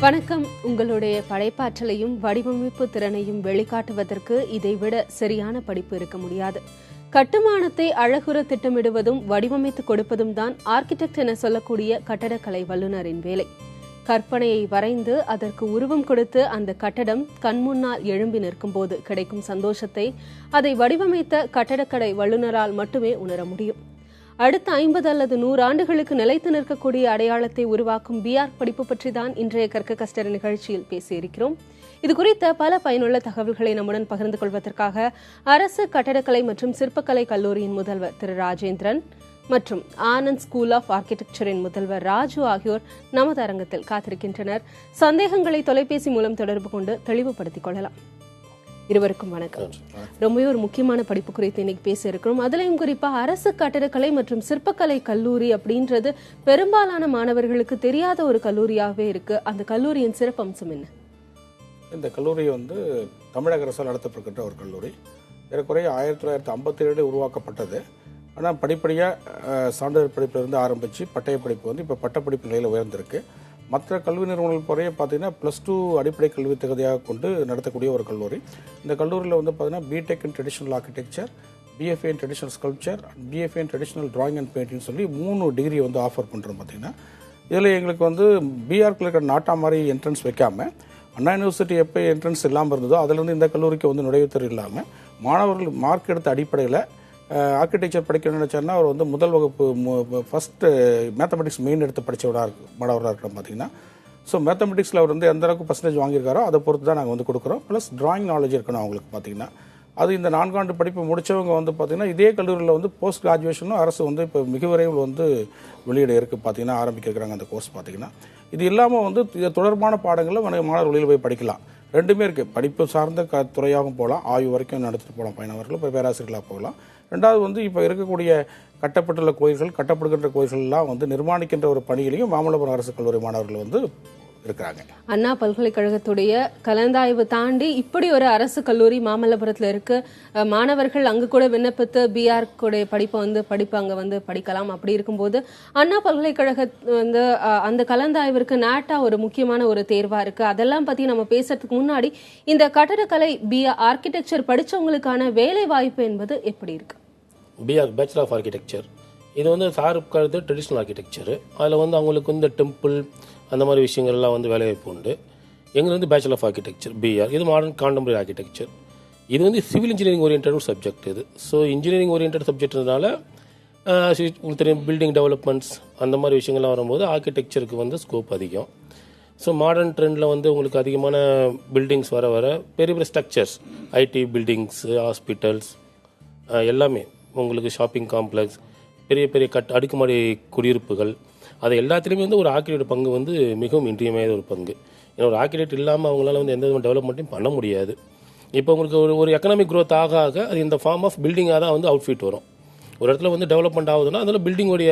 வணக்கம். உங்களுடைய படைப்பாற்றலையும் வடிவமைப்பு திறனையும் வெளிக்காட்டுவதற்கு இதைவிட சரியான படிப்பு இருக்க முடியாது. கட்டுமானத்தை அழகுற திட்டமிடுவதும் வடிவமைத்து கொடுப்பதும் தான் ஆர்கிடெக்ட் என சொல்லக்கூடிய கட்டடக்கலை வல்லுநரின் வேலை. கற்பனையை வரைந்து அதற்கு உருவம் கொடுத்து அந்த கட்டடம் கண்முன்னால் எழும்பி நிற்கும் போது கிடைக்கும் சந்தோஷத்தை அதை வடிவமைத்த கட்டடக்கலை வல்லுநரால் மட்டுமே உணர முடியும். அடுத்த 50 அல்லது 100 ஆண்டுகளுக்கு நிலைத்து நிற்கக்கூடிய அடையாளத்தை உருவாக்கும் பிஆர் படிப்பு பற்றி தான் இன்றைய கற்க கஸ்டர் நிகழ்ச்சியில் பேசியிருக்கிறோம். இது குறித்த பல பயனுள்ள தகவல்களை நம்முடன் பகிர்ந்து கொள்வதற்காக அரசு கட்டடக்கலை மற்றும் சிற்பக்கலை கல்லூரியின் முதல்வர் திரு ராஜேந்திரன் மற்றும் ஆனந்த் ஸ்கூல் ஆஃப் ஆர்கிடெக்சரின் முதல்வர் ராஜு ஆகியோர் நமது அரங்கத்தில் காத்திருக்கின்றனர். சந்தேகங்களை தொலைபேசி மூலம் தொடர்பு கொண்டு தெளிவுபடுத்திக் கொள்ளலாம். இருவருக்கும் வணக்கம். ரொம்பவே ஒரு முக்கியமான படிப்பு குறித்து இன்னைக்கு பேச இருக்கிறோம். அதுலயும் குறிப்பா அரசு கட்டடக்கலை மற்றும் சிற்பக்கலை கல்லூரி அப்படின்றது பெரும்பாலான மாணவர்களுக்கு தெரியாத ஒரு கல்லூரியாகவே இருக்கு. அந்த கல்லூரியின் சிறப்பம்சம் என்ன? இந்த கல்லூரி தமிழக அரசால் நடத்தப்படுகின்ற ஒரு கல்லூரி. ஏறக்குறைய 1957 உருவாக்கப்பட்டது. ஆனால் படிப்படியாக சான்றிதழ் படிப்பிலிருந்து ஆரம்பித்து பட்டய படிப்பு இப்போ பட்டப்படிப்பு நிலையில் உயர்ந்திருக்கு. மற்ற கல்வி நிறுவனங்கள் போறைய பார்த்தீங்கன்னா +2 அடிப்படை கல்வி தகுதியாக கொண்டு நடத்தக்கூடிய ஒரு கல்லூரி. இந்த கல்லூரியில் பார்த்தீங்கன்னா BTech in traditional architecture, BFA in traditional sculpture, BFA in traditional drawing and painting சொல்லி 3 டிகிரி ஆஃபர் பண்ணுறோம். பார்த்தீங்கன்னா இதில் எங்களுக்கு பிஆர்க்கில் இருக்கிற நாட்டா மாதிரி என்ட்ரன்ஸ் வைக்காமல், அண்ணா யூனிவர்சிட்டி எப்போ என்ட்ரன்ஸ் இல்லாமல் இருந்ததோ அதிலிருந்து இந்த கல்லூரிக்கு நுழைவுத்தேர்வு இல்லாமல் மாணவர்கள் மார்க் எடுத்த அடிப்படையில் ஆர்கிடெக்சர் படிக்கணும்னு நினச்சாருன்னா அவர் முதல் வகுப்பு ஃபஸ்ட்டு மேத்தமெட்டிக்ஸ் மெயின் எடுத்து படித்தவராக மாணவராக இருக்கணும். பார்த்தீங்கன்னா ஸோ மேத்தமெட்டிக்ஸில் அவர் எந்த அளவுக்கு பர்சன்டேஜ் வாங்கியிருக்காரோ அதை பொறுத்து தான் நாங்கள் கொடுக்குறோம். ப்ளஸ் டிராயிங் நாலேஜ் இருக்கணும் அவங்களுக்கு. பார்த்தீங்கன்னா அது இந்த 4 ஆண்டு படிப்பு முடித்தவங்க பார்த்தீங்கன்னா இதே கல்லூரியில் போஸ்ட் கிராஜுவேஷனும் அரசு இப்போ மிக விரைவில் வெளியிட இருக்குது. பார்த்தீங்கன்னா ஆரம்பிக்கிறாங்க அந்த கோர்ஸ். பார்த்தீங்கன்னா இது இல்லாமல் இது தொடர்பான பாடங்களில் மாணவர் வெளியில் போய் படிக்கலாம். ரெண்டுமே இருக்குது. படிப்பு சார்ந்த துறையாகவும் போகலாம், ஆய்வு வரைக்கும் நடத்திட்டு போகலாம் பயணவர்கள், இப்போ பேராசிரியர்களாக போகலாம். ரெண்டாவது இப்போ இருக்கக்கூடிய கட்டப்பட்டுள்ள கோயில்கள், கட்டப்படுகின்ற கோயில்கள்லாம் நிர்மாணிக்கின்ற ஒரு பணியிலையும் மாமல்லபுரம் அரசு கல்லூரி மாணவர்கள் இருக்கிறாங்க. அண்ணா பல்கலைக்கழகத்துடைய கலந்தாய்வு தாண்டி இப்படி ஒரு அரசு கல்லூரி மாமல்லபுரத்தில் இருக்கு. மாணவர்கள் அங்கு கூட விண்ணப்பித்து பிஆர் படிப்பு அங்க படிக்கலாம். அப்படி இருக்கும்போது அண்ணா பல்கலைக்கழக அந்த கலந்தாய்விற்கு நாட்டா ஒரு முக்கியமான ஒரு தேர்வா இருக்கு. அதெல்லாம் பத்தி நம்ம பேசுறதுக்கு முன்னாடி இந்த கட்டடக்கலை பிஆர் ஆர்கிடெக்சர் படிச்சவங்களுக்கான வேலை வாய்ப்பு என்பது எப்படி இருக்கு? பிஆர் பேச்சுலர் ஆஃப் ஆர்கிடெக்சர் இது சார் உட்கார்றது ட்ரெடிஷ்னல் ஆர்கிடெக்சர். அதில் அவங்களுக்கு இந்த டெம்பிள் அந்த மாதிரி விஷயங்கள்லாம் வேலைவாய்ப்பு உண்டு. எங்களுக்கு பேச்சுலர் ஆஃப் ஆர்கிடெக்சர் பிஆர் இது மாடர்ன் கான்டெம்பரரி ஆர்கிடெக்சர். இது சிவில் இன்ஜினியரிங் ஓரியன்ட் சப்ஜெக்ட். இது ஸோ இன்ஜினியரிங் ஓரியன்ட் சப்ஜெக்ட்னால உங்களுக்கு தெரியும் பில்டிங் டெவலப்மெண்ட்ஸ் அந்த மாதிரி விஷயங்கள்லாம் வரும்போது ஆர்கிடெக்சருக்கு ஸ்கோப் அதிகம். ஸோ மாடர்ன் ட்ரெண்டில் உங்களுக்கு அதிகமான பில்டிங்ஸ் வர பெரிய பெரிய ஸ்ட்ரக்சர்ஸ், ஐடி பில்டிங்ஸ், ஹாஸ்பிட்டல்ஸ் எல்லாமே உங்களுக்கு ஷாப்பிங் காம்ப்ளெக்ஸ், பெரிய பெரிய அடுக்குமாடி குடியிருப்புகள், அது எல்லாத்துலேயுமே ஒரு ஆர்கிடெக்ட் பங்கு மிகவும் இன்றியமையாத ஒரு பங்கு. ஏன்னா ஒரு ஆர்கிடெக்ட் இல்லாமல் அவங்களால எந்த விதமான டெவலப்மெண்ட்டையும் பண்ண முடியாது. இப்போ உங்களுக்கு ஒரு எக்கனாமிக் க்ரோத் ஆக அது இந்த ஃபார்ம் ஆஃப் பில்டிங்காக தான் அவுட்ஃபிட் வரும். ஒரு இடத்துல டெவலப்மெண்ட் ஆகுதுன்னா அதில் பில்டிங்கோடைய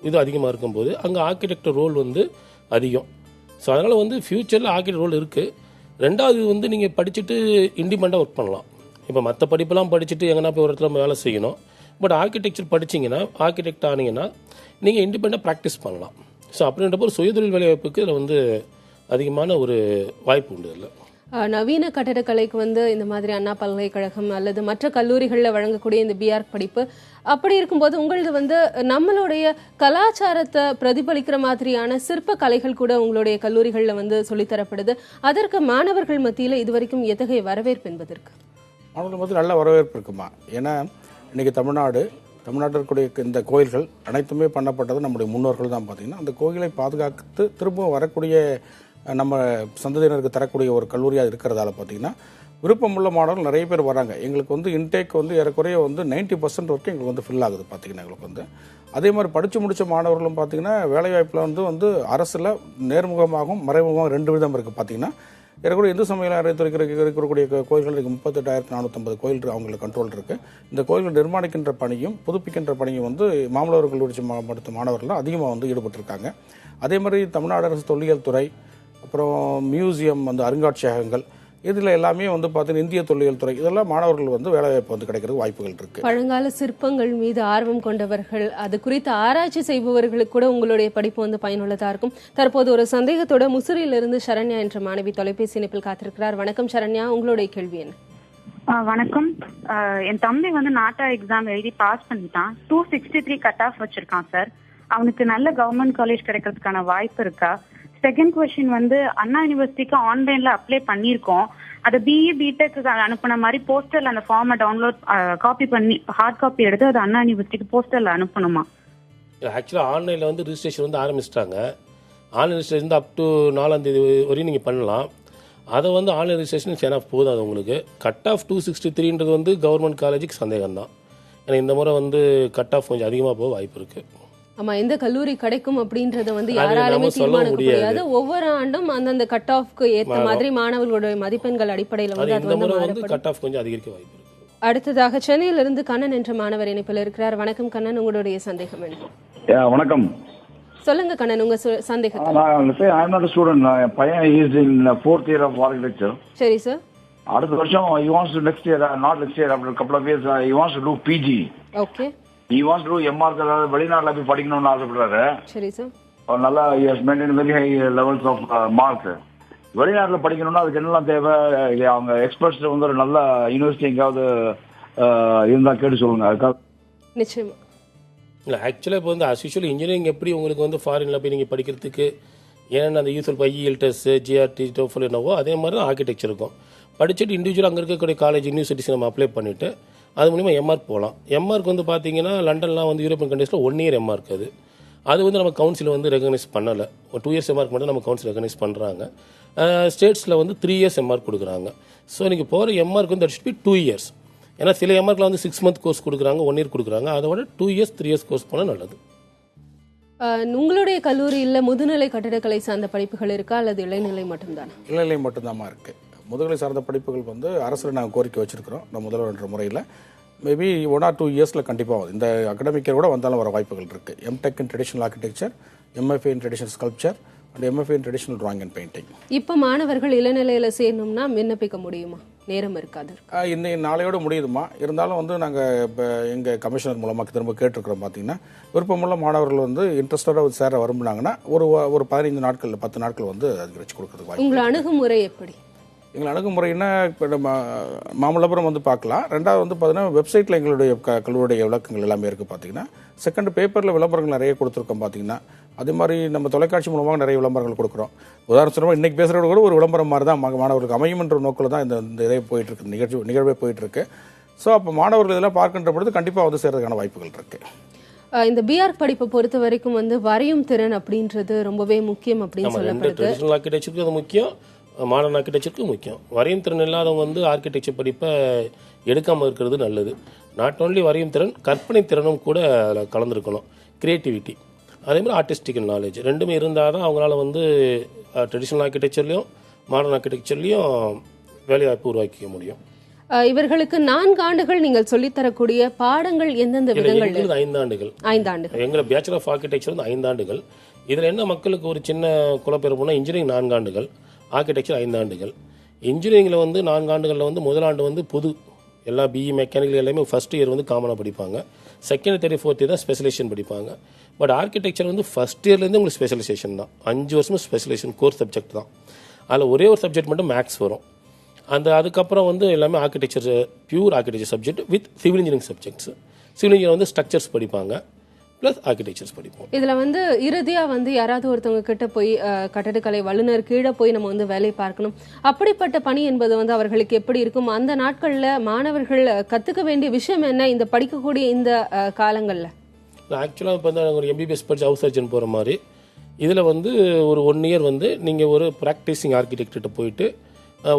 இது அதிகமாக இருக்கும்போது அங்கே ஆர்கிடெக்ட் ரோல் அதிகம். ஸோ அதனால் ஃப்யூச்சரில் ஆர்கிடெக்ட் ரோல் இருக்குது. ரெண்டாவது நீங்கள் படிச்சுட்டு இண்டிபெண்டாக ஒர்க் பண்ணலாம். இப்போ மற்ற படிப்பெல்லாம் படிச்சுட்டு எங்கன்னா போய் ஒரு இடத்துல வேலை செய்யணும். பட் ஆர்கிடெக்சர் படிச்சிங்கன்னா, ஆர்கிடெக்ட் ஆனீங்கன்னா நீங்கள் இண்டிபெண்டாக ப்ராக்டிஸ் பண்ணலாம். ஸோ அப்படின்றப்போ ஒரு சுயதொழில் வேலைவாய்ப்புக்கு இதில் அதிகமான ஒரு வாய்ப்பு உண்டு. இல்லை நவீன கட்டடக்கலைக்கு இந்த மாதிரி அண்ணா பல்கலைக்கழகம் அல்லது மற்ற கல்லூரிகளில் வழங்கக்கூடிய இந்த பிஆர் படிப்பு அப்படி இருக்கும்போது உங்களது நம்மளுடைய கலாச்சாரத்தை பிரதிபலிக்கிற மாதிரியான சிற்ப கலைகள் கூட உங்களுடைய கல்லூரிகளில் சொல்லித்தரப்படுது. அதற்கு மாணவர்கள் மத்தியில் இதுவரைக்கும் எத்தகைய வரவேற்பு என்பதற்கு? மாணவர்கள் நல்ல வரவேற்பு இருக்குமா? ஏன்னா இன்றைக்கி தமிழ்நாட்டில் இருக்கக்கூடிய இந்த கோயில்கள் அனைத்துமே பண்ணப்பட்டது நம்முடைய முன்னோர்கள் தான். பார்த்திங்கன்னா அந்த கோயிலை பாதுகாத்து திரும்ப வரக்கூடிய நம்ம சந்ததியினருக்கு தரக்கூடிய ஒரு கல்லூரியாக இருக்கிறதால பார்த்திங்கன்னா விருப்பமுள்ள மாணவர்கள் நிறைய பேர் வராங்க. எங்களுக்கு இன்டேக் ஏறக்குறைய 90% வரைக்கும் எங்களுக்கு ஃபில் ஆகுது. பார்த்திங்கன்னா எங்களுக்கு அதே மாதிரி படித்து முடித்த மாணவர்களும் பார்த்திங்கன்னா வேலைவாய்ப்பில் அரசில் நேர்முகமாகவும் மறைமுகமாகவும் 2 விதம் இருக்குது. பார்த்திங்கன்னா ஏறக்குறைய இந்து சமய அறத்துறைக்கு இருக்கக்கூடிய கோயில்கள் 38,450 கோயில் அவங்களுக்கு கண்ட்ரோல் இருக்குது. இந்த கோயில்கள் நிர்மாணிக்கின்ற பணியும் புதுப்பிக்கின்ற பணியும் மாமல்லபுரம் கல்லூரி மாவட்ட மாணவர்கள் அதிகமாக ஈடுபட்டிருக்காங்க. அதே மாதிரி தமிழ்நாடு அரசு தொல்லியல் துறை, அப்புறம் மியூசியம், அருங்காட்சியகங்கள், இதில் எல்லாமே வந்து பார்த்தீங்கன்னா இந்திய தொல்லியல் துறை இதெல்லாம் மாணவர்கள் வந்து வேலைவாய்ப்பு வந்து கிடைக்கிறதுக்கு வாய்ப்புகள் இருக்குது. பழங்கால சிற்பங்கள் மீது ஆர்வம் கொண்டவர்கள், அது குறித்து ஆராய்ச்சி செய்பவர்களுக்கு கூட உங்களுடைய படிப்பு வந்து பயனுள்ளதாக இருக்கும். தற்போது ஒரு சந்தேகத்தோட முசிறியிலிருந்து சரண்யா என்ற மாணவி தொலைபேசி இணைப்பில் காத்திருக்கிறார். வணக்கம் சரண்யா, உங்களுடைய கேள்வி என்ன? வணக்கம். என் தம்பி வந்து நாட்டா எக்ஸாம் எழுதி பாஸ் பண்ணிட்டான். 263 கட் ஆஃப் வச்சிருக்கான் சார். அவனுக்கு நல்ல கவர்மெண்ட் காலேஜ் கிடைக்கிறதுக்கான வாய்ப்பு இருக்கா? செகண்ட் கொஸ்டின் வந்து அண்ணா யூனிவர்சிட்டிக்கு ஆன்லைன்ல அப்ளை பண்ணியிருக்கோம். அதை பிஇ பிடெக் அனுப்புன மாதிரி போஸ்டர்ல அந்த ஃபார்மை டவுன்லோட் காப்பி பண்ணி ஹார்ட் காப்பி எடுத்து அது அண்ணா யூனிவர்சிட்டிக்கு போஸ்டர்ல அனுப்பணுமா? ஆக்சுவலாக ஆன்லைனில் வந்து ரிஜிஸ்ட்ரேஷன் வந்து ஆரம்பிச்சிட்டாங்க. ஆன்லைன் ரிஜிஸ்ட்ரேஷன் வந்து அப் டு 4ஆம் தேதி வரையும் நீங்கள் பண்ணலாம். அதை வந்து ஆன்லைன் ரிஜிஸ்ட்ரேஷன் சேனா போதும். அது உங்களுக்கு கட் ஆஃப் 263ன்றது வந்து கவர்மெண்ட் காலேஜுக்கு சந்தேகம் தான். ஏன்னா இந்த முறை வந்து கட் ஆஃப் கொஞ்சம் அதிகமாக போக வாய்ப்பு இருக்குது. ஆமா, எந்த கல்லூரி கிடைக்கும் அப்படின்றத வந்து யாராலுமே தீர்மானிக்க முடியாது. ஒவ்வொரு ஆண்டும் அந்தந்த கட் ஆஃப்க்கு ஏற்ற மாதிரி மாணவர்களுடைய மதிப்பெண்கள் அடிப்படையில் வந்து அது வந்து மாறுபடும். கட் ஆஃப் கொஞ்சம் அதிகரிக்க வாய்ப்பு இருக்கு. அடுத்ததாக சென்னையிலிருந்து கண்ணன் என்ற மாணவர் இணைப்பில் இருக்கிறார். வணக்கம் கண்ணன், உங்களுடைய சந்தேகம் என்ன? வணக்கம். சொல்லுங்க கண்ணன், உங்க சந்தேகம். I'm not a student. என் பையன் is in 4th year of architecture. சரி சார். அடுத்த வருஷம் he wants to next year, not next year, after a couple of years he wants to do PG. Okay. He wants to do MR, அதாவது வெளிநாட்டுல போய் படிக்கணும்னு ஆசைப்படுறாரு. சரி sir. நல்லா he has maintained very high levels of marks. வெளிநாட்டுல படிக்கணும்னா அதுக்கு என்னெல்லாம் தேவை? அவங்க எக்ஸ்பர்ட்ஸ் வந்து ஒரு நல்ல யூனிவர்சிட்டி எங்கேயாவது இருந்தா கேட்டு சொல்லுங்க. அதுக்காக நிச்சயமா. இல்லை ஆக்சுவலாக இப்போ வந்து அஸ்யூஷுவல் இன்ஜினியரிங் எப்படி உங்களுக்கு வந்து ஃபாரினில் போய் நீங்கள் படிக்கிறதுக்கு ஏன்னா அந்த யூஸ்வல் ஐஇஎல் டெஸ்ட் ஜிஆர்டி டோஃபல் என்னவோ அதே மாதிரி தான் ஆர்கிடெக்சர் இருக்கும். படிச்சுட்டு இண்டிவிஜுவல் அங்கே இருக்கக்கூடிய காலேஜ் யூனிவர்சிட்டிஸ் நம்ம அப்ளை பண்ணிவிட்டு அது மூலிமா எம்ஆர்க் போகலாம். எம்ஆர்க் வந்து பார்த்தீங்கன்னா லண்டன்லாம் வந்து யூரோப்பியன் கண்ட்ரீஸில் 1 இயர் எம்ஆர்க் அது வந்து நம்ம கவுன்சில் வந்து ரெகனைஸ் பண்ணலை. 2 இயர்ஸ் எம்ஆர்க் மட்டும் நம்ம கவுன்சில் ரெகனைஸ் பண்ணுறாங்க. ஸ்டேட்ஸில் வந்து 3 இயர்ஸ் எம்ஆர்க் கொடுக்குறாங்க. ஸோ நீங்கள் போகிற எம்ஆர்க் வந்து தட் ஷுட் பி 2 இயர்ஸ். ஏன்னா சில எம்ஆர்க்கில் வந்து 6 மந்த் கோர்ஸ் கொடுக்குறாங்க, 1 இயர் கொடுக்குறாங்க. அதை விட 2 இயர்ஸ் 3 இயர்ஸ் கோர்ஸ் போனால் நல்லது. உங்களுடைய கல்லூரியில் முதுநிலை கட்டிடக்கலை சார்ந்த படிப்புகள் இருக்கா அல்லது இளைநிலை மட்டும்தானா? இளைநிலை மட்டும்தாம்மா இருக்குது. முதுகலை சார்ந்த படிப்புகள் வந்து அரசில் நாங்கள் கோரிக்கை வச்சுருக்கிறோம். நம்ம முதல்வர் முறையில் மேபி 1 or 2 இயர்ஸில் கண்டிப்பாக இந்த அகடமிக் இயர் கூட வந்தாலும் வர வாய்ப்புகள் இருக்குது. MTech in traditional architecture, MFA in traditional sculpture and MFA in traditional drawing and painting. இப்போ மாணவர்கள் இளநிலையில் சேரணும்னா விண்ணப்பிக்க முடியுமா? நேரம் இருக்காது. இன்னைக்கு நாளையோடு முடியுதுமா. இருந்தாலும் வந்து நாங்கள் இப்போ எங்கள் கமிஷனர் மூலமாக திரும்ப கேட்டிருக்கிறோம். பார்த்தீங்கன்னா விருப்பமுள்ள மாணவர்கள் வந்து இன்ட்ரெஸ்டடாக சேர விரும்பினாங்கன்னா ஒரு 15 நாட்கள் 10 நாட்கள் வந்து அதிகரிச்சு கொடுக்குறதுக்கு வாய்ப்பு. உங்கள் அணுகுமுறை எப்படி? எங்கள் அணுகுமுறைன்னா இப்போ நம்ம மாமல்லபுரம் வந்து பார்க்கலாம். ரெண்டாவது வந்து பார்த்தீங்கன்னா வெப்சைட்டில் எங்களுடைய கல்லூரியுடைய விளக்கங்கள் எல்லாமே இருக்குது. பார்த்தீங்கன்னா செகண்ட் பேப்பரில் விளம்பரங்கள் நிறைய கொடுத்துருக்கோம். பார்த்தீங்கன்னா அதே மாதிரி நம்ம தொலைக்காட்சி மூலமாக நிறைய விளம்பரங்கள் கொடுக்குறோம். உதாரணமாக இன்றைக்கி பேசுகிறத கூட ஒரு விளம்பரம் மாதிரி தான் மாணவர்களுக்கு அமையும் என்ற நோக்கில் தான் இந்த இதே போயிட்டுருக்கு, நிகழ்வே போயிட்டுருக்கு. ஸோ அப்போ மாணவர்கள் இதெல்லாம் பார்க்கின்ற பொழுது கண்டிப்பாக வந்து சேர்றதுக்கான வாய்ப்புகள் இருக்குது. இந்த பிஆர் படிப்பை பொறுத்த வரைக்கும் வந்து வரையும் திறன் அப்படின்றது ரொம்பவே முக்கியம் அப்படின்னு சொல்லப்படுது. ட்ரெடிஷனல் ஆர்கிடெக்சருக்கு அது முக்கியம், மாடர்ன் ஆர்கிடெக்சருக்கு முக்கியம். வரையும் திறன் இல்லாதவங்க வந்து ஆர்கிடெக்சர் படிப்பை எடுக்காமல் இருக்கிறது நல்லது. நாட் ஓன்லி வரையும் திறன், கற்பனை திறனும் கூட அதில் கலந்துருக்கணும். கிரியேட்டிவிட்டி அதே மாதிரி ஆர்டிஸ்டிக்கல் நாலேஜ் ரெண்டுமே இருந்தால் தான் அவங்களால வந்து ட்ரெடிஷ்னல் ஆர்கிடெக்சர்லையும் மாடர்ன் ஆர்கிடெக்சர்லையும் வேலைவாய்ப்பு உருவாக்கிக்க முடியும். இவர்களுக்கு 4 ஆண்டுகள் நீங்கள் சொல்லித்தரக்கூடிய பாடங்கள் எந்தெந்த விதங்கள்? 5 ஆண்டுகள். 5 ஆண்டுகள். எங்களை பேச்சுலர் ஆஃப் ஆர்கிடெக்சர் வந்து 5 ஆண்டுகள். இதில் என்ன மக்களுக்கு ஒரு சின்ன குழப்பம் போனால் இன்ஜினியரிங் 4 ஆண்டுகள், ஆர்கிடெக்சர் 5 ஆண்டுகள். இன்ஜினியரிங்கில் வந்து 4 ஆண்டுகளில் வந்து முதல் ஆண்டு வந்து பொது எல்லா பிஇ மெக்கானிக்கல் எல்லாமே ஃபஸ்ட் இயர் வந்து காமனாக படிப்பாங்க. செகண்ட், தேர்ட், ஃபோர்த் இயர் தான் ஸ்பெஷலைசேஷன் படிப்பாங்க. பட் ஆர்கிடெக்சர் வந்து ஃபஸ்ட் இயர்லேருந்து உங்களுக்கு ஸ்பெஷலைசேஷன் தான். 5 வருஷமும் ஸ்பெஷலைசேஷன் கோர்ஸ் சப்ஜெக்ட் தான். அதில் ஒரே ஒரு சப்ஜெக்ட் மட்டும் மேக்ஸ் வரும். அதுக்கப்புறம் வந்து எல்லாமே architecture, pure architecture subject with civil engineering subjects. Civil engineer வந்து ஸ்ட்ரக்சர்ஸ் படிப்பாங்க ப்ளஸ் ஆர்கிடெக்சர்ஸ் படிப்போம். இதில் வந்து இறுதியாக வந்து யாராவது ஒருத்தவங்க கிட்ட போய் கட்டடக்கலை வல்லுநர் கீழே போய் நம்ம வந்து வேலை பார்க்கணும். அப்படிப்பட்ட பணி என்பது வந்து அவர்களுக்கு எப்படி இருக்கும்? அந்த நாட்களில் மாணவர்கள் கற்றுக்க வேண்டிய விஷயம் என்ன இந்த படிக்கக்கூடிய இந்த காலங்களில்? ஆக்சுவலாக இப்போ வந்து ஒரு எம்பிபிஎஸ் படிச்சு ஹவுஸ் சர்ஜன் போகிற மாதிரி இதில் வந்து ஒரு 1 இயர் வந்து நீங்கள் ஒரு ப்ராக்டிஸிங் ஆர்கிடெக்ட்கிட்ட போயிட்டு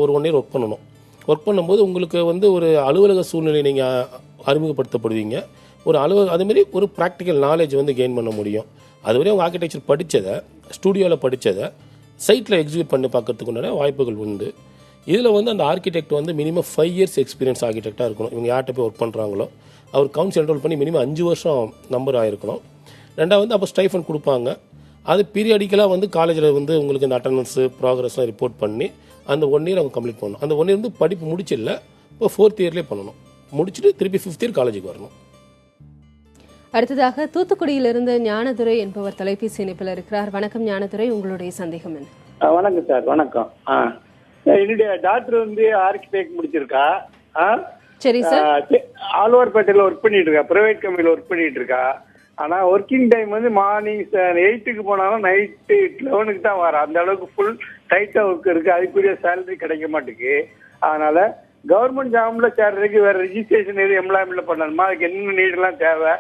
ஒரு 1 இயர் ஒர்க் பண்ணணும். ஒர்க் பண்ணும்போது உங்களுக்கு வந்து ஒரு அலுவலக சூழ்நிலை நீங்கள் அறிமுகப்படுத்தப்படுவீங்க. ஒரு அதுமாரி ஒரு ப்ராக்டிக்கல் நாலேஜ் வந்து கெயின் பண்ண முடியும். அதுவரை அவங்க ஆர்கிடெக்சர் படித்ததை, ஸ்டூடியோவில் படித்ததை சைட்டில் எக்ஸிக்யூட் பண்ணி பார்க்கறதுக்கு உண்டான வாய்ப்புகள் உண்டு. இதில் வந்து அந்த ஆர்கிடெக்ட் வந்து மினிமம் 5 இயர்ஸ் எக்ஸ்பீரியன்ஸ் ஆர்கிடெக்டாக இருக்கணும். இவங்க யார்கிட்ட போய் ஒர்க் பண்ணுறாங்களோ அவர் கவுன்சில் என்ரோல் பண்ணி மினிமம் 5 வருஷம் நம்பர் ஆகிருக்கணும். ரெண்டாவது வந்து அப்போ ஸ்டைஃபன் கொடுப்பாங்க. அது பீரியாடிக்கலாக வந்து காலேஜில் வந்து உங்களுக்கு இந்த அட்டண்டன்ஸு ப்ராக்ரஸ்லாம் ரிப்போர்ட் பண்ணி அந்த 1 இயர் அவங்க கம்ப்ளீட் பண்ணணும். அந்த 1 இயர் வந்து படிப்பு முடிச்சிடல, இப்போ 4th இயர்லேயே பண்ணணும். முடிச்சுட்டு திருப்பி 5th இயர் காலேஜுக்கு வரணும். அடுத்ததாக தூத்துக்குடியிலிருந்து ஞானதுரை என்பவர் தொலைபேசி இணைப்பில் இருக்கிறார். வணக்கம் ஞானதுரை, உங்களுடைய சந்தேகம் என்ன? வணக்கம் சார். வணக்கம். என்னுடைய டாக்டர் வந்து ஆர்கிடெக்ட் முடிச்சிருக்கா. சரி சார். ஆழ்வார்பேட்டையில ஒர்க் பண்ணிட்டு இருக்கா, பிரைவேட் கம்பெனில ஒர்க் பண்ணிட்டு இருக்கா. ஆனா ஒர்க்கிங் டைம் வந்து மார்னிங் 8க்கு போனாலும் நைட்டு 11க்கு தான் வர. அந்த அளவுக்கு ஃபுல் டைட்டா ஒர்க் இருக்கு. அதுக்குரிய சேலரி கிடைக்க மாட்டேங்குது. அதனால கவர்மெண்ட் ஜாப்ல சேர்றதுக்கு வேற ரெஜிஸ்ட்ரேஷன் எதுவும் எம்ப்ளாய்மெண்ட்ல பண்ணணுமா? அதுக்கு என்ன நீடெல்லாம் தேவை?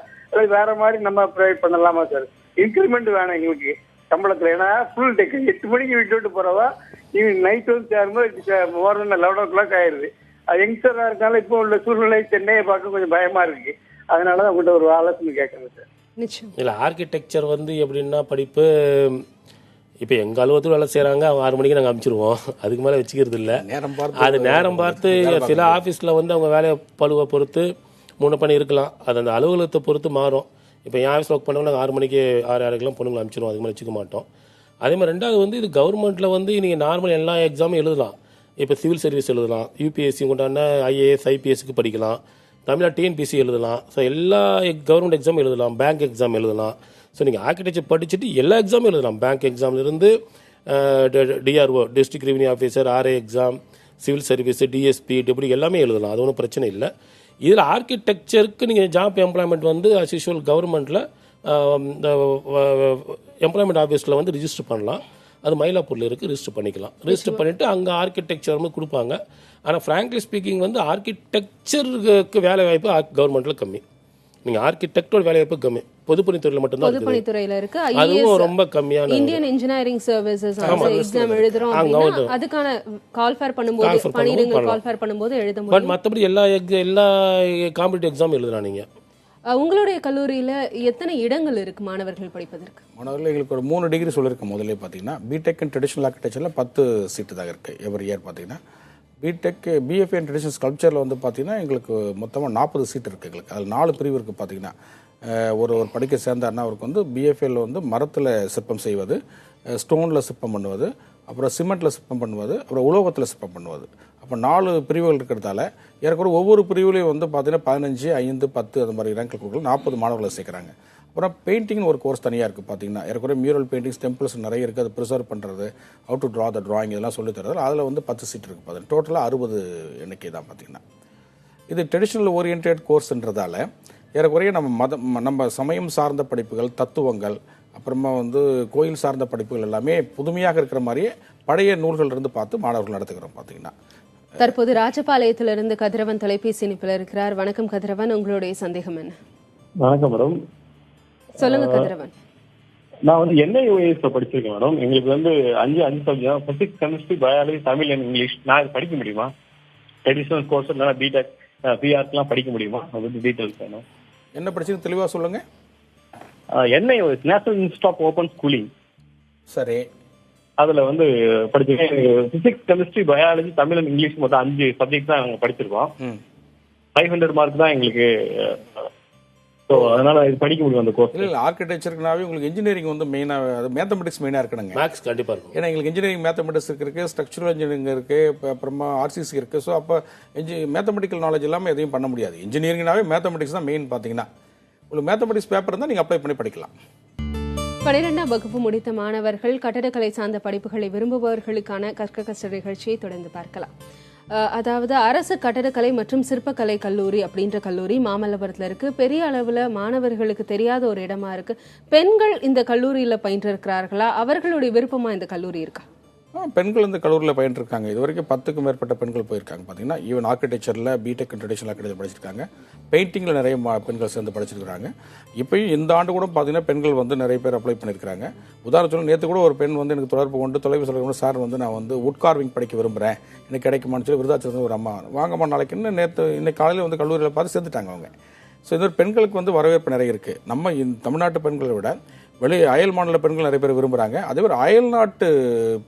வேற மாதிரி நம்ம ப்ரொவைட் பண்ணலாமா சார்? இன்க்ரிமெண்ட் வேணும் எங்களுக்கு சம்பளத்துல. ஏன்னா ஃபுல் டெக் 8 மணிக்கு விட்டு போறவா நைட் வந்து சேரும்போது மோர் தென் 11 o'clock ஆயிருது. அது யங்ஸ்டரா இருந்தாலும் இப்போ உள்ள சூழ்நிலை சென்னையை பார்க்க கொஞ்சம் பயமா இருக்கு. அதனாலதான் உங்கள்கிட்ட ஒரு ஆலோசனை கேட்கறேன் சார். இல்லை, ஆர்கிடெக்சர் வந்து எப்படின்னா படிப்பு இப்போ எங்கள் அலுவலகத்தில் வேலை செய்கிறாங்க, அவங்க 6 மணிக்கு நாங்கள் அனுப்பிச்சிருவோம். அதுக்கு மேலே வச்சுக்கிறது இல்லை. அது நேரம் பார்த்து சில ஆஃபீஸில் வந்து அவங்க வேலையை பழுவை பொறுத்து முன்ன பண்ணி இருக்கலாம். அது அந்த அலுவலகத்தை பொறுத்து மாறும். இப்போ என் ஆஃபீஸில் ஒர்க் பண்ணவங்க நாங்கள் 6 மணிக்கு 6:30க்கெல்லாம் பொண்ணுங்களை அனுப்பிச்சிடுவோம். அதுக்கு மேலே வச்சுக்க மாட்டோம். அதே மாதிரி ரெண்டாவது வந்து இது கவர்மெண்ட்டில் வந்து நீங்கள் நார்மல் எல்லா எக்ஸாமும் எழுதலாம். இப்போ சிவில் சர்வீஸ் எழுதலாம், யூபிஎஸ்சி கொண்டான ஐஏஎஸ் ஐபிஎஸ்க்கு படிக்கலாம், தமிழ்நாடு டிஎன்பிசி எழுதலாம். ஸோ எல்லா கவர்மெண்ட் எக்ஸாம் எழுதலாம், பேங்க் எக்ஸாம் எழுதலாம். ஸோ நீங்கள் ஆர்கிடெக்சர் படிச்சுட்டு எல்லா எக்ஸாமும் எழுதலாம். பேங்க் எக்ஸாம்லேருந்து DRO district revenue officer, RA exam, civil service, DSP, deputy எல்லாமே எழுதலாம். அது ஒன்றும் பிரச்சனை இல்லை. இதில் ஆர்கிடெக்சருக்கு நீங்கள் ஜாப் எம்ப்ளாய்மெண்ட் வந்து அஸ் யூஷுவல் கவர்மெண்ட்டில் எம்ப்ளாய்மெண்ட் ஆஃபீஸில் வந்து ரிஜிஸ்டர் பண்ணலாம். அது மயிலாப்பூரில் இருக்குது, ரிஜிஸ்டர் பண்ணிக்கலாம். ரிஜிஸ்டர் பண்ணிவிட்டு அங்கே ஆர்கிடெக்சர் கொடுப்பாங்க. ஆனால் ஃப்ராங்க்லி ஸ்பீக்கிங் வந்து ஆர்கிடெக்சருக்கு வேலை வாய்ப்பு கவர்மெண்ட்டில் கம்மி. நீங்கள் ஆர்கிடெக்டோட வேலை வாய்ப்பு கம்மி. பொதுப்பணித்துறையில் மட்டும்தான் இருக்குது. பொதுப்பணித்துறையில இருக்கு. அதுவும் ரொம்ப கம்மியான. இந்தியன் இன்ஜினியரிங் சர்வீசஸ் எக்ஸாம் எழுதுறோம் அப்படின்னா அதுக்கான கால்ஃபேர் பண்ணும்போது பணியிடங்கள் கால்ஃபேர் பண்ணும்போது எழுத முடியும். பட் மற்றபடி எல்லா காம்படிட்டிவ் எக்ஸாம் எழுதலாம். நீங்கள் உங்களுடைய கல்லூரியில் எத்தனை இடங்கள் இருக்கு மாணவர்கள் படிப்பதற்கு? மாணவர்கள் எங்களுக்கு ஒரு 3 டிகிரி சொல்லியிருக்கோம். முதல்ல பார்த்தீங்கன்னா பிடெக் அண்ட் ட்ரெடிஷனல் ஆர்கிடெக்சரில் 10 சீட்டு தான் இருக்குது எவ்ரி இயர். பார்த்தீங்கன்னா பிடெக் பிஎஃப்ஏ அண்ட் ட்ரெடிஷனல் ஸ்கல்ப்சரில் வந்து பார்த்தீங்கன்னா எங்களுக்கு மொத்தமாக 40 சீட் இருக்குது எங்களுக்கு. அதில் 4 பிரிவு இருக்குது. பார்த்தீங்கன்னா ஒரு படிக்க சேர்ந்தாருன்னா அவருக்கு வந்து பிஎஃப்ஏல வந்து மரத்தில் சிற்பம் செய்வது, ஸ்டோனில் சிற்பம் பண்ணுவது, அப்புறம் சிமெண்ட்டில் சிற்பம் பண்ணுவது, அப்புறம் உலோகத்தில் சிற்பம் பண்ணுவது. அப்போ 4 பிரிவுகள் இருக்கிறதால ஏற்கனவே ஒவ்வொரு பிரிவுலையும் வந்து பார்த்தீங்கன்னா 15, 5, 10 அந்த மாதிரி ரேங்கில் கொடுக்கல 40 மாணவர்களை சேர்க்குறாங்க. அப்புறம் பெயிண்டிங்னு ஒரு கோர்ஸ் தனியாக இருக்குது. பார்த்தீங்கன்னா ஏற்கனவே மியூரல் பெயிண்டிங்ஸ் டெம்பிள்ஸ் நிறைய இருக்குது. அது ப்ரிசர்வ் பண்ணுறது, how to draw the drawing இதெல்லாம் சொல்லி தரது. அதில் வந்து 10 சீட் இருக்குது. பார்த்தீங்கன்னா டோட்டலாக 60 எண்ணிக்கை தான். பார்த்தீங்கன்னா இது ட்ரெடிஷ்னல் ஓரியன்டட் கோர்ஸ்ன்றதால ஏறக்குறைய நம்ம சமயம் சார்ந்த படிப்புகள், தத்துவங்கள், அப்புறமா வந்து கோயில் சார்ந்த படிப்புகள் எல்லாமே புதுமையாக இருக்கிற மாதிரியே பழைய நூல்கள் இருந்து பார்த்து மாணவர்கள் நடத்துக்கிறோம். பார்த்தீங்கன்னா தற்போது ராஜபாளையத்திலிருந்து கதிரவன் தொலைபேசி இணைப்பில் இருக்கிறார். வணக்கம் கதிரவன், உங்களுடைய சந்தேகம் என்ன? வணக்கம் மேடம். சொல்லுங்க கதிரவன். நான் வந்து NIOS படிச்சிருக்கேன் மேடம். எங்களுக்கு வந்து 5 subject, physics, chemistry, biology, Tamil and English. நான் படிக்க முடியுமா? ட்ரெடிஷனல் கோர்ஸ் இல்லைனா பிடெக் பிஆர்லாம் படிக்க முடியுமா? அது வந்து டீட்டெயில்ஸ் வேணும். என்ன படிச்சு தெளிவாக சொல்லுங்க. NIOS national institute of open schooling. சரி, அதுல வந்து படிச்சிருக்கேன். Physics, chemistry, biology, Tamil and English மொத்தம் 5 சப்ஜெக்ட் தான் நாங்கள் படிச்சிருக்கோம். 500 மார்க் தான் எங்களுக்கு. ஸோ அதனால இது படிக்க முடியும் அந்த கோர்ஸ். இல்லை, ஆர்கிடெக்சருக்குனாவே உங்களுக்கு இன்ஜினியரிங் வந்து மெயினாக, அது மேத்தமெட்டிக்ஸ் மெயினாக இருக்கணுங்க. மேக்ஸ் கண்டிப்பாக இருக்கும். ஏன்னா எங்களுக்கு இன்ஜினியரிங் மேத்தமெட்டிக்ஸ் இருக்குது, ஸ்ட்ரக்சரல் இன்ஜினியரிங் இருக்குது, இப்போ அப்புறமா RCC இருக்குது. ஸோ அப்போ மேத்தமெட்டிக்கல் நாலேஜ் இல்லாமல் எதையும் பண்ண முடியாது. இன்ஜினியரிங்னாவே மேத்தமெட்டிக்ஸ் தான் மெயின். பார்த்தீங்கன்னா உங்களுக்கு மேத்தமெட்டிக்ஸ் பேப்பர் இருந்தால் நீங்கள் அப்ளை பண்ணி படிக்கலாம். 12ஆம் வகுப்பு முடித்த மாணவர்கள் கட்டடக்கலை சார்ந்த படிப்புகளை விரும்புபவர்களுக்கான கற்க நிகழ்ச்சியை தொடர்ந்து பார்க்கலாம். அதாவது அரசு கட்டடக்கலை மற்றும் சிற்பக்கலை கல்லூரி அப்படின்ற கல்லூரி மாமல்லபுரத்தில் இருக்கு. பெரிய அளவில் மாணவர்களுக்கு தெரியாத ஒரு இடமா இருக்கு. பெண்கள் இந்த கல்லூரியில் பயின்றிருக்கிறார்களா? அவர்களுடைய விருப்பமா இந்த கல்லூரி இருக்கா? பெண்கள் இந்த கல்லூரியில் பயின்றிருக்காங்க. இது வரைக்கும் 10க்கும் மேற்பட்ட பெண்கள் போயிருக்காங்க. பார்த்தீங்கன்னா ஈவன் ஆர்கிடெக்சரில் பிடெக் அண்ட் ட்ரெடிஷனல் ஆர்கிடெக்சர் படிச்சிருக்காங்க. பெயிண்டிங்கில் நிறைய பெண்கள் சேர்ந்து படிச்சிருக்காங்க. இப்போயும் இந்த ஆண்டு கூட பார்த்தீங்கன்னா பெண்கள் வந்து நிறைய பேர் அப்ளை பண்ணியிருக்காங்க. உதாரணத்தில் நேற்று கூட ஒரு பெண் வந்து எனக்கு தொடர்பு கொண்டு தொலைபேசி சார் வந்து நான் வந்து வுட் கார்விங் படிக்க விரும்புகிறேன், எனக்கு கிடைக்குமான்னு சொல்லி விருதாச்சலம் ஒரு அம்மா வாங்கம்மா நாளைக்கு இன்னைக்கு காலையில் வந்து கல்லூரியில் பார்த்து சேர்ந்துட்டாங்க அவங்க. ஸோ இந்த பெண்களுக்கு வந்து வரவேற்பு நிறைய இருக்குது. நம்ம தமிழ்நாட்டு பெண்களை விட அயல் மாநில பெண்கள் நிறைய பேர் விரும்புகிறாங்க. அதே மாதிரி அயல் நாட்டு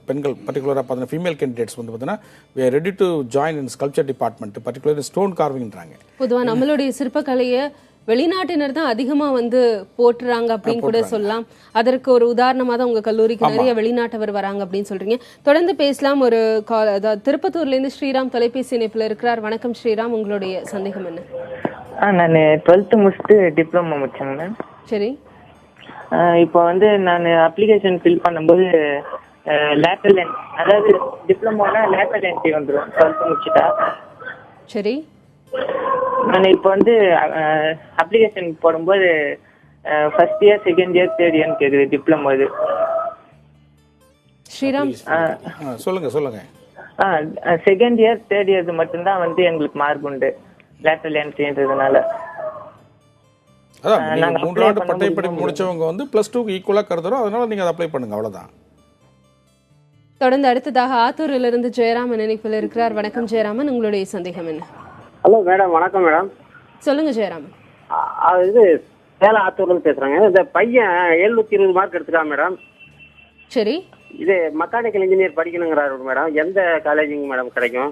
பெண்கள் பர்டிகுலராக பார்த்தீங்கன்னா ஃபீமேல் கேண்டிடேட்ஸ் வந்து பார்த்தீங்கன்னா ready to join in sculpture department, particular stone கார்விங்ன்றாங்க. பொதுவாக நம்மளுடைய சிற்பக்கலையை வெளிநாட்டினர் தான் அதிகமா வந்து போட்டுறாங்க அப்படின்னு கூட சொல்லலாம். அதற்கு ஒரு உதாரணமா தான் உங்க கல்லூரிக்கு நிறைய வெளிநாட்டவர் வராங்க அப்படின்னு சொல்றீங்க. தொடர்ந்து பேசலாம். ஒரு திருப்பத்தூர்ல இருந்து ஸ்ரீராம் தொலைபேசி இணைப்புல இருக்கிறார். வணக்கம் ஸ்ரீராம், உங்களுடைய சந்தேகம் என்ன? நான் 12th முடிச்சுட்டு டிப்ளமோ முடிச்சேங்க மேம். சரி, இப்போ வந்து நான் அப்ளிகேஷன் ஃபில் பண்ணும்போது லேட்டரல் அதாவது டிப்ளமோனா லேட்டரல் என்ட்ரி வந்துடும் 12th முடிச்சுட்டா. சரி, நான் இப்போ வந்து அப்ளிகேஷன் போடும்போது first year, second year, third இயர்னு கேட்குது டிப்ளமோ இது. ஸ்ரீராம் சொல்லுங்க. செகண்ட் இயர், தேர்ட் இயர் மட்டும்தான் வந்து எங்களுக்கு மார்க் உண்டு லேட்டரல் என்ட்ரின்றதுனால. அதான் 3 ஆண்டு பட்டய படிப்பு முடிச்சவங்க வந்து +2 ஈக்குவலா கருதுறோம். அதனால நீங்க அதை அப்ளை பண்ணுங்க, அவ்வளவுதான். தொடர்ந்து அடுத்ததாக ஆத்தூரில் இருந்து ஜெயராமன் இணைப்பில் இருக்கிறார். வணக்கம் ஜெயராமன், உங்களுடைய சந்தேகம் என்ன? ஹலோ மேடம், வணக்கம் மேடம். சொல்லுங்க ஜெயராமன். இது சேலம் ஆத்தூர்ல இருந்து பேசுறாங்க. இந்த பையன் 720 மார்க் எடுத்துட்டான் மேடம். சரி, இது மெக்கானிக்கல் இன்ஜினியர் படிக்கணுங்கிறாரு மேடம். எந்த காலேஜுங்க மேடம் கிடைக்கும்?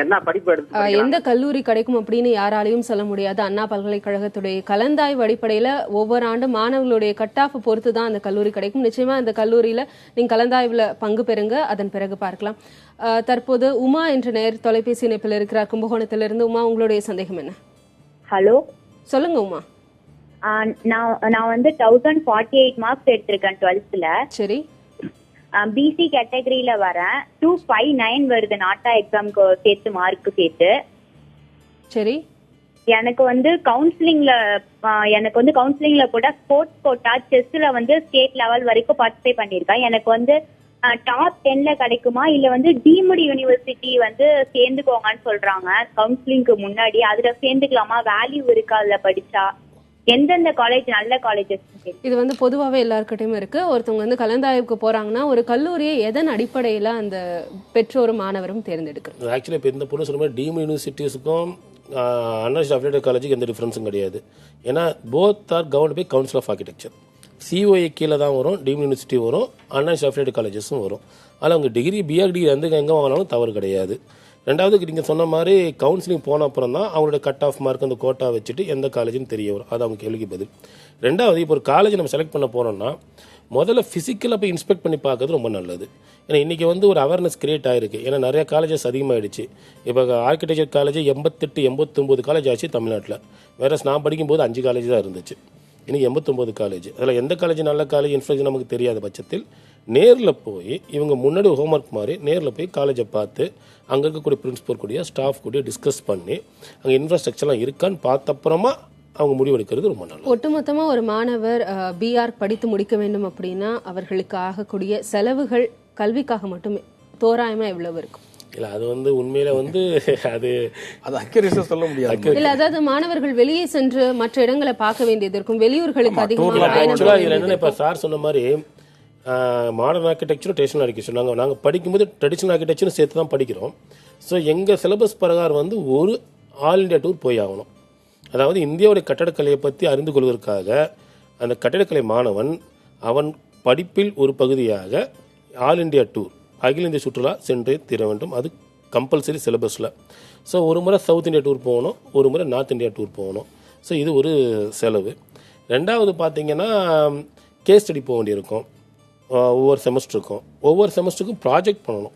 என்ன படிப்பு எடுத்து எந்த கல்லூரி கிடைக்கும் அப்படின்னு யாராலையும் சொல்ல முடியாது. அண்ணா பல்கலைக்கழகத்துடைய கலந்தாய்வு அடிப்படையில ஒவ்வொரு ஆண்டும் மாணவர்களுடைய கட் ஆஃப் பொறுத்து தான் அந்த கல்லூரி கிடைக்கும். நிச்சயமா அந்த கல்லூரியில நீங்க கலந்தாய்வுல பங்கு பெறுங்க, அதன் பிறகு பார்க்கலாம். தற்போது உமா என்ற நேர் தொலைபேசி இணைப்பில் இருக்கிறார் கும்பகோணத்திலிருந்து. உமா, உங்களுடைய சந்தேகம் என்ன? ஹலோ, சொல்லுங்க உமா. நான் வந்து 1048 மார்க்ஸ் எடுத்திருக்கேன் 12th. சரி, பிசி கேட்டகரியில வரேன். 259 வருது நாட்டா எக்ஸாம்க்கு சேர்த்து மார்க்கு சேர்த்து. சரி, எனக்கு வந்து கவுன்சிலிங்ல கூட ஸ்போர்ட்ஸ் கோட்டா செஸ்ல வந்து ஸ்டேட் லெவல் வரைக்கும் பார்ட்டிசிபேட் பண்ணிருக்கேன். எனக்கு வந்து டாப் 10ல கிடைக்குமா இல்ல வந்து டீம்டு யூனிவர்சிட்டி வந்து சேர்ந்துக்கோங்கன்னு சொல்றாங்க கவுன்சிலிங்க்கு முன்னாடி. அதுல சேர்ந்துக்கலாமா? வேல்யூ இருக்கா அதுல படிச்சா? எந்தெந்த காலேஜ் நல்ல காலேஜஸ்? இது வந்து பொதுவாகவே எல்லாருக்கிட்டையும் இருக்கு. ஒருத்தவங்க வந்து கலந்தாய்வுக்கு போறாங்கன்னா ஒரு கல்லூரியை எதன் அடிப்படையில் அந்த பெற்றோரும் மாணவரும் தேர்ந்தெடுக்கிறது? ஆக்சுவலி இப்போ இந்த பொண்ணு சொன்ன மாதிரி டீம் யூனிவர்சிட்டிஸுக்கும் அன்அஃபிலியேட்டட் அஃபிலியேட்டட் காலேஜுக்கு எந்த டிஃப்ரென்ஸும் கிடையாது. ஏன்னா both are governed by council of architecture. COA கீழே தான் வரும், டீம் யூனிவர்சிட்டி வரும், அன்அஃபிலியேட்டட் அஃபிலியேட்டட் காலேஜஸும் வரும். அதில் அவங்க டிகிரி, பிஆர் டிகிரி எங்கே வாங்கினாலும் தவறு கிடையாது. ரெண்டாவது, நீங்கள் சொன்ன மாதிரி கவுன்சிலிங் போன அப்புறம் தான் அவங்களோட கட் ஆஃப் மார்க் அந்த கோட்டா வச்சுட்டு எந்த காலேஜ்னு தெரிய வரும். அது அவங்க கேள்விக்கு பதில். ரெண்டாவது, இப்போ ஒரு காலேஜ் நம்ம செலக்ட் பண்ண போகிறோம்னா முதல்ல ஃபிசிக்கலாக போய் இன்ஸ்பெக்ட் பண்ணி பார்க்கறது ரொம்ப நல்லது. ஏன்னா இன்றைக்கி வந்து ஒரு அவேர்னஸ் கிரியேட் ஆகிருக்கு. ஏன்னா நிறைய காலேஜஸ் அதிகமாகிடுச்சு. இப்போ ஆர்கிடெக்சர் காலேஜ் 88, 89 காலேஜ் ஆச்சு தமிழ்நாட்டில். வேற நான் படிக்கும்போது 5 காலேஜ் தான் இருந்துச்சு. இன்றைக்கி 89 காலேஜ். அதில் எந்த காலேஜ் நல்ல காலேஜ் இன்ஃபர்மேஷன் நமக்கு தெரியாத பட்சத்தில் நேரில் போய் இவங்க முன்னாடி ஹோம்ஒர்க் மாதிரி நேரில் போய் காலேஜை பார்த்து அங்கே இருக்கக்கூடிய பிரின்சிபல் கூடிய ஸ்டாஃப் கூடிய டிஸ்கஸ் பண்ணி அங்கே இன்ஃப்ராஸ்ட்ரக்சர்லாம் இருக்கான்னு பார்த்தப்புறமா அவங்க முடிவெடுக்கிறது ரொம்ப நல்லது. ஒட்டுமொத்தமாக ஒரு மாணவர் பிஆர் படித்து முடிக்க வேண்டும் அப்படின்னா அவர்களுக்கு ஆகக்கூடிய செலவுகள் கல்விக்காக மட்டுமே தோராயமாக எவ்வளவு இருக்கும்? இல்லை, அது வந்து உண்மையில வந்து அது அக்யூரேட்டா சொல்ல முடியாது. இல்லை, அதாவது மாணவர்கள் வெளியே சென்று மற்ற இடங்களை பார்க்க வேண்டியது இருக்கும். வெளியூர்களுக்கு அதிகமாக என்னென்ன இப்போ சார் சொன்ன மாதிரி மாடர்ன் ஆர்கிடெக்சரும் ட்ரெடிஷனல் ஆர்கிடெக்சர் நாங்கள் படிக்கும்போது ட்ரெடிஷனல் ஆர்கிடெக்சரும் சேர்த்து தான் படிக்கிறோம். ஸோ எங்கள் சிலபஸ் பிரகாரம் வந்து ஒரு ஆல் இண்டியா டூர் போய் ஆகணும். அதாவது இந்தியாவுடைய கட்டடக்கலையை பற்றி அறிந்து கொள்வதற்காக அந்த கட்டடக்கலை மாணவன் அவன் படிப்பில் ஒரு பகுதியாக ஆல் இண்டியா டூர், அகில இந்திய சுற்றுலா சென்று தீர வேண்டும். அது கம்பல்சரி சிலபஸில். ஸோ ஒரு முறை சவுத் இந்தியா டூர் போகணும், ஒரு முறை நார்த் இந்தியா டூர் போகணும். ஸோ இது ஒரு செலவு. ரெண்டாவது பார்த்தீங்கன்னா கேஸ் ஸ்டடி போக வேண்டியிருக்கும். ஒவ்வொரு செமஸ்டருக்கும் ப்ராஜெக்ட் பண்ணணும்.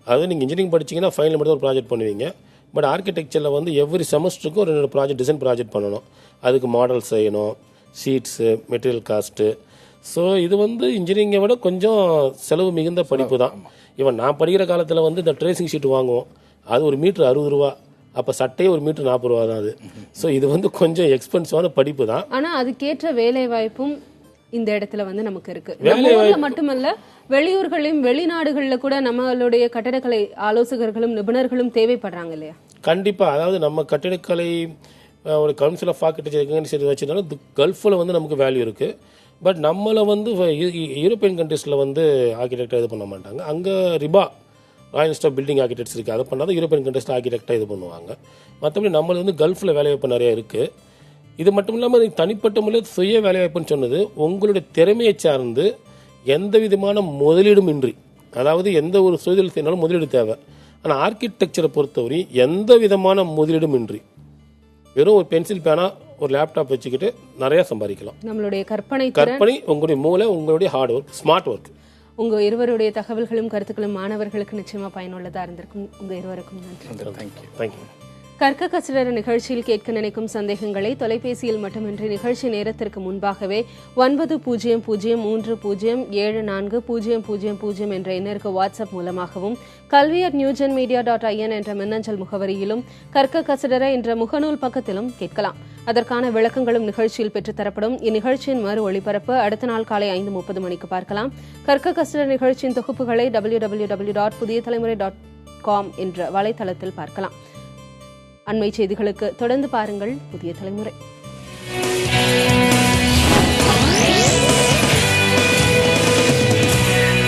அதாவது நீங்கள் இன்ஜினியரிங் படிச்சிங்கன்னா ஃபைனல் மட்டும் ஒரு ப்ராஜெக்ட் பண்ணுவீங்க. பட் ஆர்கிடெக்சரில் வந்து எவ்ரி செமஸ்டருக்கும் 2 ப்ராஜெக்ட், டிசைன் ப்ராஜெக்ட் பண்ணணும். அதுக்கு மாடல் செய்யணும், ஷீட்ஸு, மெட்டீரியல் காஸ்ட்டு. ஸோ இது வந்து இன்ஜினியரிங்கை விட கொஞ்சம் செலவு மிகுந்த படிப்பு தான். இவன் நான் படிக்கிற காலத்தில் வந்து இந்த ட்ரேசிங் ஷீட் வாங்குவோம், அது ஒரு மீட்ரு 60 ரூபா. அப்போ சட்டையே ஒரு மீட்ரு 40 ரூபா தான் அது. ஸோ இது வந்து கொஞ்சம் எக்ஸ்பென்சிவான படிப்பு தான். ஆனால் அதுக்கேற்ற வேலை வாய்ப்பும் இந்த இடத்துல வந்து நமக்கு இருக்கு. நம்ம ஊர்ல மட்டுமல்ல, வெளியூர்களையும் வெளிநாடுகள்ல கூட நம்மளுடைய கட்டடக்கலை ஆலோசகர்களும் நிபுணர்களும் தேவைப்படுறாங்க இல்லையா? கண்டிப்பா. அதாவது நம்ம கட்டிடக்கலை ஒரு கவுன்சில் ஆஃப் ஆர்கிடெக்சர் வச்சுருந்தாலும் கல்ஃபில் வந்து நமக்கு வேல்யூ இருக்கு. பட் நம்மளை வந்து யூரோப்பியன் கண்ட்ரீஸில் வந்து ஆர்கிடெக்டாக இது பண்ண மாட்டாங்க. அங்கே RIBA royal institute of building architects இருக்குது. அதை பண்ணால் தான் யூரோப்பியன் கண்ட்ரீஸில் ஆர்கிடெக்டாக இது பண்ணுவாங்க. மற்றபடி நம்மளுக்கு வந்து கல்ஃபில் வேலைவாய்ப்பு நிறைய இருக்குது. இது மட்டும் இல்லாமல் தனிப்பட்ட முறையில் சுய வேலைவாய்ப்புன்னு சொன்னது உங்களுடைய திறமையை சார்ந்து எந்த விதமான முதலீடும் இன்றி, அதாவது எந்த ஒரு சுயதொழில் செய்யனாலும் முதலீடு தேவை. ஆனால் ஆர்கிடெக்சரை பொறுத்தவரை எந்த விதமான முதலீடும் இன்றி வெறும் ஒரு பென்சில் பேனா ஒரு லேப்டாப் வச்சுக்கிட்டு நிறைய சம்பாதிக்கலாம். நம்மளுடைய கற்பனை உங்களுடைய மூளை, உங்களுடைய ஹார்ட் ஒர்க், ஸ்மார்ட் ஒர்க். உங்க இருவருடைய தகவல்களும் கருத்துக்களும் மாணவர்களுக்கு நிச்சயமா பயனுள்ளதா இருந்திருக்கும். உங்க இருவருக்கும் நன்றி. தேங்க்யூ. கற்க கசடர நிகழ்ச்சியில் கேட்க நினைக்கும் சந்தேகங்களை தொலைபேசியில் மட்டுமின்றி நிகழ்ச்சி நேரத்திற்கு முன்பாகவே 9003074000 என்ற எண்ணிற்கு வாட்ஸ்அப் மூலமாகவும் kalvi@newgenmedia.in என்ற மின்னஞ்சல் முகவரியிலும் கற்க கசடர என்ற முகநூல் பக்கத்திலும் கேட்கலாம். அதற்கான விளக்கங்களும் நிகழ்ச்சியில் பெற்றுத்தரப்படும். இந்நிகழ்ச்சியின் மறு ஒளிபரப்பு அடுத்த நாள் காலை 5:30 மணிக்கு பார்க்கலாம். கற்க கசடர நிகழ்ச்சியின் தொகுப்புகளை www.pudiyatalamurai.com என்ற வலைத்தளத்தில் பார்க்கலாம். அண்மை செய்திகளுக்கு தொடர்ந்து பாருங்கள் புதிய தலைமுறை.